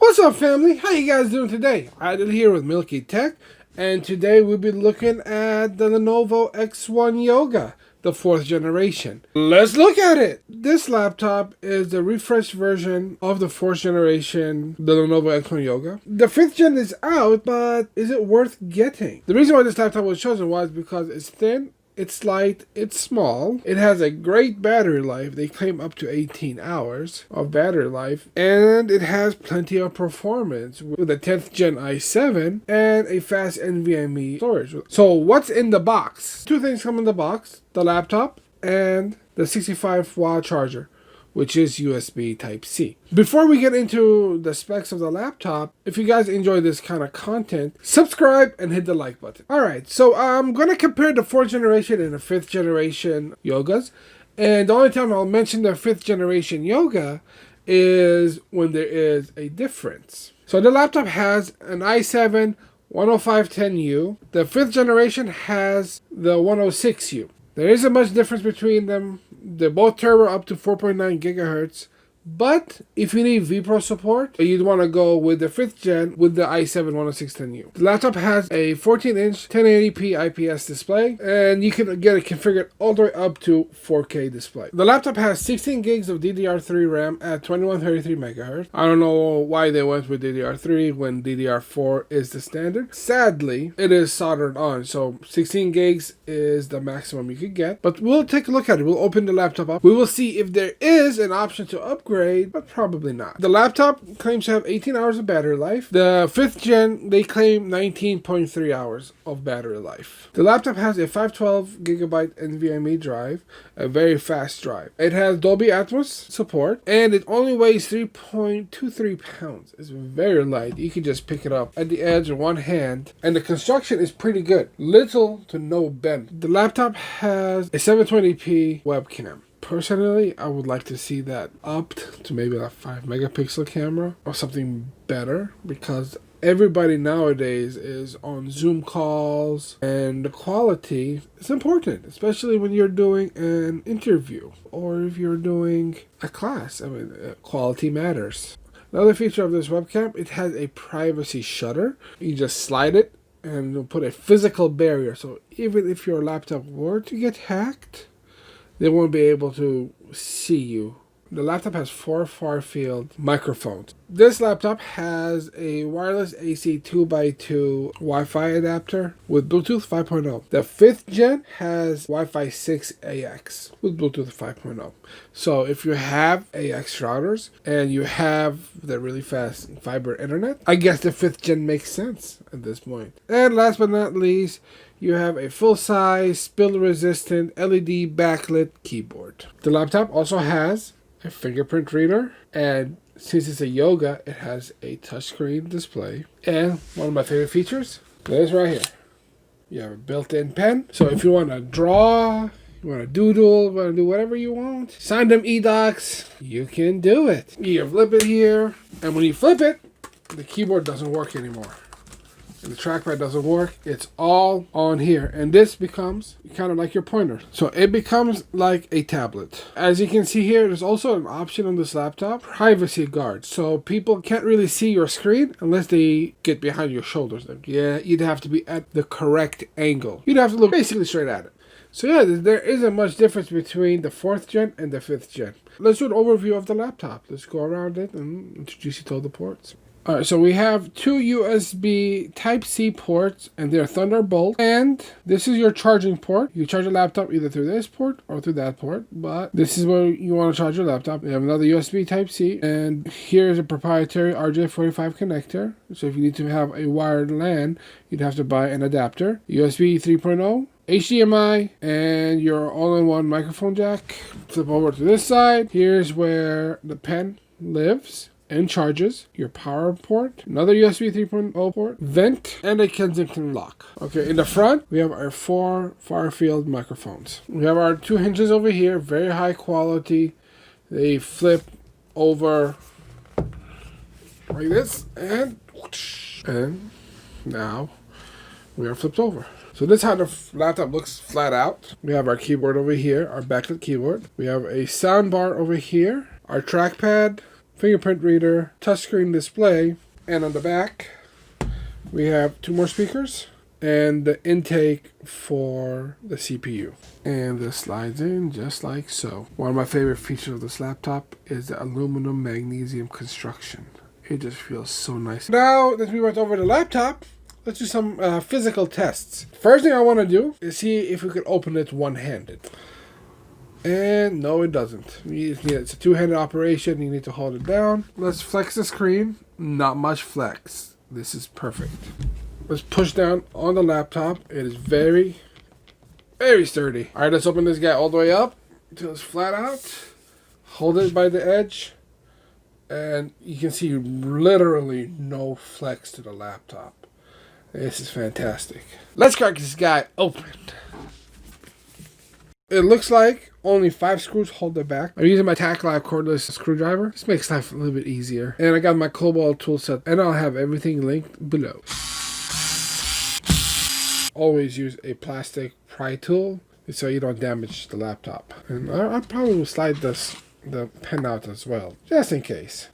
What's up, family? How you guys doing today? Idle here with Milky Tech, and today we'll be looking at the Lenovo X1 Yoga, the 4th generation. Let's look at it! This laptop is the refreshed version of the 4th generation, the Lenovo X1 Yoga. The 5th gen is out, but is it worth getting? The reason why this laptop was chosen was because it's thin, it's light, it's small, it has a great battery life. They claim up to 18 hours of battery life, and it has plenty of performance with a 10th gen i7 and a fast NVMe storage. So what's in the box? Two things come in the box: the laptop and the 65-watt charger, which is USB Type-C. Before we get into the specs of the laptop, if you guys enjoy this kind of content, subscribe and hit the like button. Alright, so I'm going to compare the 4th generation and the 5th generation Yogas. And the only time I'll mention the 5th generation Yoga is when there is a difference. So the laptop has an i7 10510U. The 5th generation has the 106U. There isn't much difference between them. They're both turbo up to 4.9 gigahertz. But if you need vPro support, you'd want to go with the 5th gen with the i7 10610U. The laptop has a 14-inch 1080p IPS display, and you can get it configured all the way up to 4K display. The laptop has 16 gigs of DDR3 RAM at 2133 megahertz. I don't know why they went with DDR3 when DDR4 is the standard. Sadly, it is soldered on, so 16 gigs is the maximum you could get. But we'll take a look at it. We'll open the laptop up. We will see if there is an option to upgrade, but probably not. The laptop claims to have 18 hours of battery life. The 5th gen, they claim 19.3 hours of battery life. The laptop has a 512 gigabyte NVMe drive, a very fast drive. It has Dolby Atmos support, and it only weighs 3.23 pounds. It's very light. You can just pick it up at the edge with one hand, and the construction is pretty good. Little to no bend. The laptop has a 720p webcam. Personally, I would like to see that upped to maybe a 5 megapixel camera or something better, because everybody nowadays is on Zoom calls and the quality is important, especially when you're doing an interview or if you're doing a class. I mean, quality matters. Another feature of this webcam, it has a privacy shutter. You just slide it and it'll put a physical barrier. So even if your laptop were to get hacked, they won't be able to see you. The laptop has 4 far-field microphones. This laptop has a wireless AC 2x2 Wi-Fi adapter with Bluetooth 5.0. The 5th gen has Wi-Fi 6AX with Bluetooth 5.0. So if you have AX routers and you have the really fast fiber internet, I guess the 5th gen makes sense at this point. And last but not least, you have a full-size, spill-resistant LED backlit keyboard. The laptop also has a fingerprint reader, and since it's a Yoga, it has a touchscreen display. And one of my favorite features, this right here. You have a built-in pen, so if you want to draw, you want to doodle, you want to do whatever you want, sign them e-docs, you can do it. You flip it here, and when you flip it, the keyboard doesn't work anymore. And the trackpad doesn't work. It's all on here, and this becomes kind of like your pointer, so it becomes like a tablet. As you can see here, there's also an option on this laptop, privacy guard, so people can't really see your screen unless they get behind your shoulders. Yeah, you'd have to be at the correct angle. You'd have to look basically straight at it. So yeah, there isn't much difference between the 4th gen and the 5th gen. Let's do an overview of the laptop. Let's go around it and introduce you to all the ports. Alright, so we have 2 USB Type-C ports, and they're Thunderbolt, and this is your charging port. You charge a laptop either through this port or through that port, but this is where you want to charge your laptop. You have another USB Type-C, and here's a proprietary RJ45 connector. So if you need to have a wired LAN, you'd have to buy an adapter. USB 3.0. HDMI, and your all-in-one microphone jack. Flip over to this side. Here's where the pen lives and charges, your power port, another USB 3.0 port, vent, and a Kensington lock. Okay, in the front, we have our 4 far-field microphones. We have our 2 hinges over here, very high quality. They flip over like this, and now we are flipped over. So this is how the laptop looks flat out. We have our keyboard over here, our backlit keyboard. We have a sound bar over here, our trackpad, fingerprint reader, touchscreen display, and on the back we have 2 more speakers and the intake for the CPU. And this slides in just like so. One of my favorite features of this laptop is the aluminum magnesium construction. It just feels so nice. Now that we went over the laptop, let's do some physical tests. First thing I want to do is see if we could open it one-handed. And no, it doesn't. It's a two-handed operation. You need to hold it down. Let's flex the screen. Not much flex. This is perfect. Let's push down on the laptop. It is very, very sturdy. All right, let's open this guy all the way up until it's flat out. Hold it by the edge. And you can see literally no flex to the laptop. This is fantastic. Let's crack this guy open. It looks like only 5 screws hold it back. I'm using my Tacklife cordless screwdriver. This makes life a little bit easier. And I got my Cobalt tool set, and I'll have everything linked below. Always use a plastic pry tool so you don't damage the laptop. And I probably will slide the pen out as well, just in case.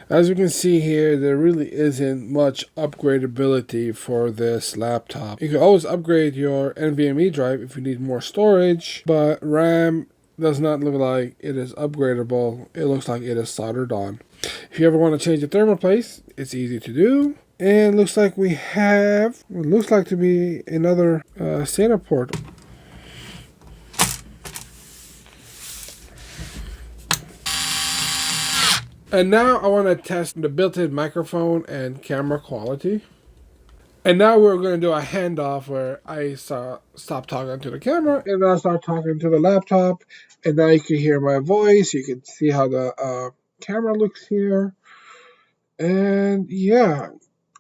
As you can see here, there really isn't much upgradability for this laptop. You can always upgrade your NVMe drive if you need more storage, but RAM does not look like it is upgradable. It looks like it is soldered on. If you ever want to change the thermal paste, it's easy to do. And looks like we have what looks like to be another SATA port. And now I want to test the built-in microphone and camera quality. And now we're going to do a handoff where I stop talking to the camera and then I start talking to the laptop. And now you can hear my voice. You can see how the camera looks here. And yeah,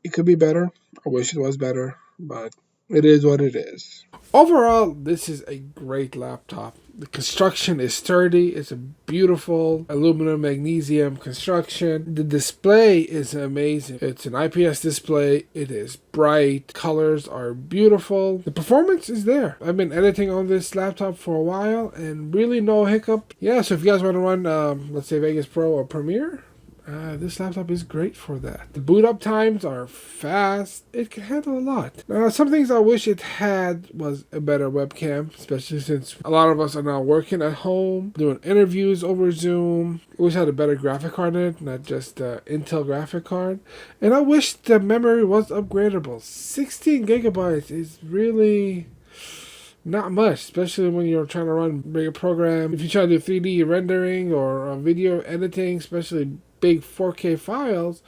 it could be better. I wish it was better, but it is what it is. Overall, this is a great laptop. The construction is sturdy. It's a beautiful aluminum magnesium construction. The display is amazing. It's an IPS display. It is bright. Colors are beautiful. The performance is there. I've been editing on this laptop for a while and really no hiccup. Yeah, so if you guys want to run, let's say Vegas Pro or Premiere, this laptop is great for that. The boot up times are fast. It can handle a lot. Now, some things I wish it had was a better webcam, especially since a lot of us are now working at home, doing interviews over Zoom. I wish it had a better graphic card in it, not just the Intel graphic card. And I wish the memory was upgradable. 16 gigabytes is really not much, especially when you're trying to run bigger program. If you try to do 3D rendering or video editing, especially big 4K files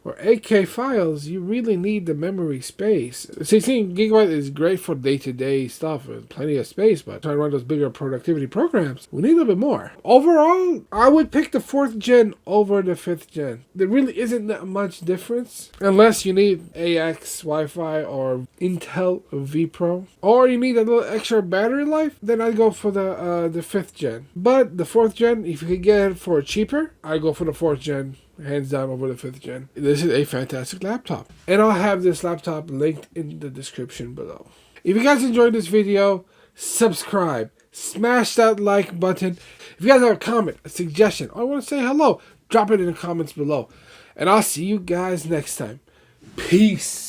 or 8K files, you really need the memory space. 16 gigabytes is great for day-to-day stuff with plenty of space, but trying to run those bigger productivity programs, we need a little bit more. Overall, I would pick the 4th gen over the 5th gen. There really isn't that much difference unless you need AX Wi-Fi or Intel vPro, or you need a little extra battery life, then I'd go for the 5th gen. But the 4th gen, if you could get it for cheaper, I'd go for the 4th gen. Hands down over the 5th gen. This is a fantastic laptop. And I'll have this laptop linked in the description below. If you guys enjoyed this video, subscribe. Smash that like button. If you guys have a comment, a suggestion, or want to say hello, drop it in the comments below. And I'll see you guys next time. Peace.